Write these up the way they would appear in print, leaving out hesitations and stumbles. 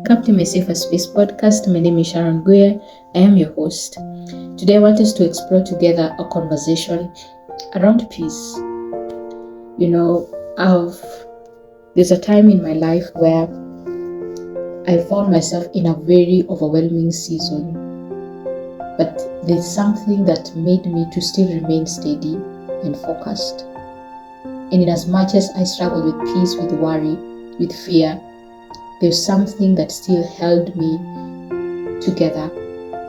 Welcome to my Safer Space podcast. My name is Sharon Guya. I am your host. Today I want us to explore together a conversation around peace. There's a time in my life where I found myself in a very overwhelming season, but there's something that made me to still remain steady and focused. And in as much as I struggled with peace, with worry, with fear, there's something that still held me together,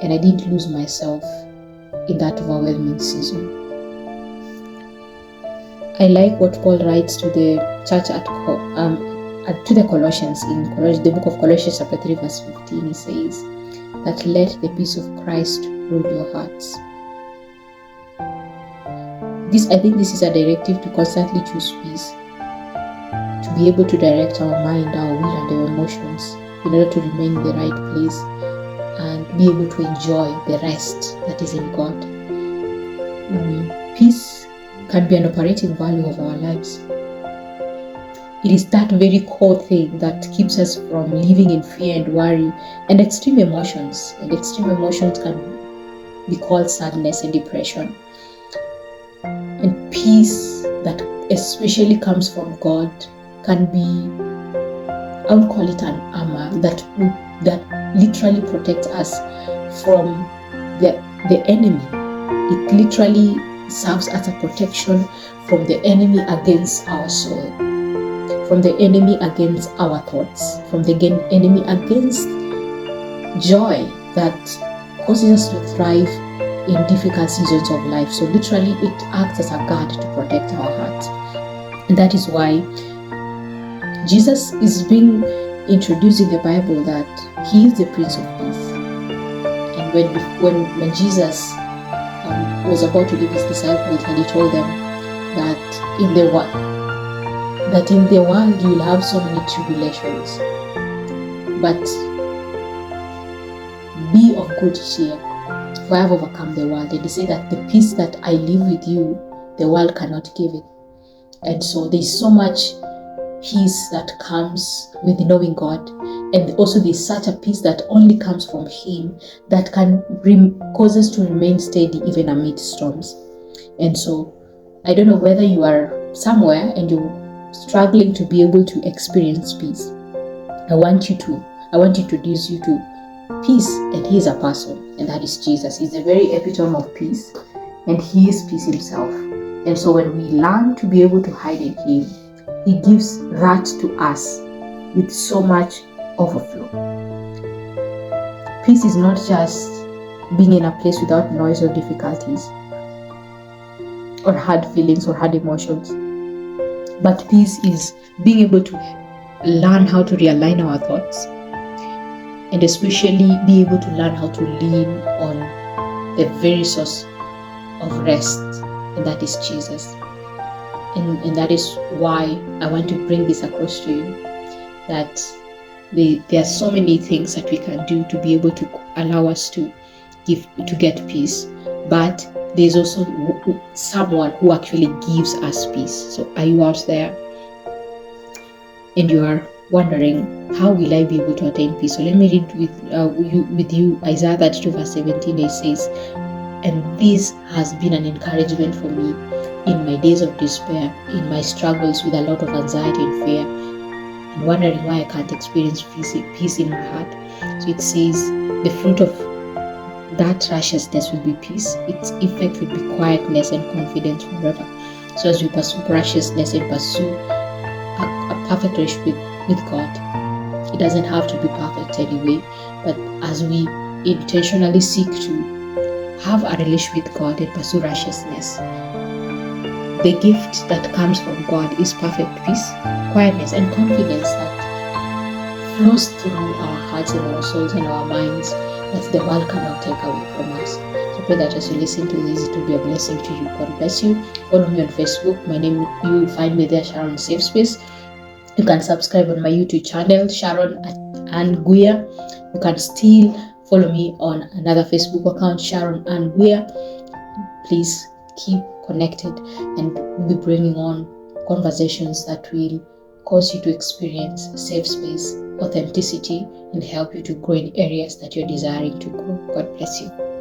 and I didn't lose myself in that overwhelming season. I like what Paul writes to the church to the Colossians in the book of Colossians chapter 3 verse 15. He says that let the peace of Christ rule your hearts. I think this is a directive to constantly choose peace, to be able to direct our mind, our will, and our emotions in order to remain in the right place and be able to enjoy the rest that is in God. Peace can be an operating value of our lives. It is that very core thing that keeps us from living in fear and worry and extreme emotions. And extreme emotions can be called sadness and depression. And peace that especially comes from God can be, I would call it an armor that literally protects us from the enemy. It literally serves as a protection from the enemy against our soul, from the enemy against our thoughts, from the enemy against joy that causes us to thrive in difficult seasons of life. So literally it acts as a guard to protect our hearts. And that is why Jesus is being introduced in the Bible that he is the Prince of Peace. And when Jesus was about to leave his disciples, and he told them that in the world you will have so many tribulations, but be of good cheer, for I have overcome the world. And he said that the peace that I live with you, the world cannot give it. And so there's so much peace that comes with knowing God, and also there's such a peace that only comes from him that can cause us to remain steady even amid storms. And so I don't know whether you are somewhere and you're struggling to be able to experience peace. I want to introduce you to peace, and he is a person, and that is Jesus. He's the very epitome of peace, and he is peace himself. And so when we learn to be able to hide in him, he gives that to us with so much overflow. Peace is not just being in a place without noise or difficulties or hard feelings or hard emotions, but peace is being able to learn how to realign our thoughts, and especially be able to learn how to lean on the very source of rest, and that is Jesus. And that is why I want to bring this across to you, that there are so many things that we can do to be able to allow us to get peace, but there's also someone who actually gives us peace. So are you out there and you are wondering, how will I be able to attain peace? So let me read with you Isaiah 32 verse 17. It says, and this has been an encouragement for me in my days of despair, in my struggles with a lot of anxiety and fear, and wondering why I can't experience peace in my heart. So it says, the fruit of that righteousness will be peace. Its effect will be quietness and confidence forever. So as we pursue righteousness and pursue a perfect relationship with God, it doesn't have to be perfect anyway, but as we intentionally seek to have a relationship with God and pursue righteousness, the gift that comes from God is perfect peace, quietness, and confidence that flows through our hearts and our souls and our minds that the world cannot take away from us. So pray that as you listen to this, it will be a blessing to you. God bless you. Follow me on Facebook. My name, you will find me there, Sharon Safe Space. You can subscribe on my YouTube channel, Sharon Guya. You can still follow me on another Facebook account, Sharon Guya. Please keep connected, and we'll be bringing on conversations that will cause you to experience safe space, authenticity, and help you to grow in areas that you're desiring to grow. God bless you.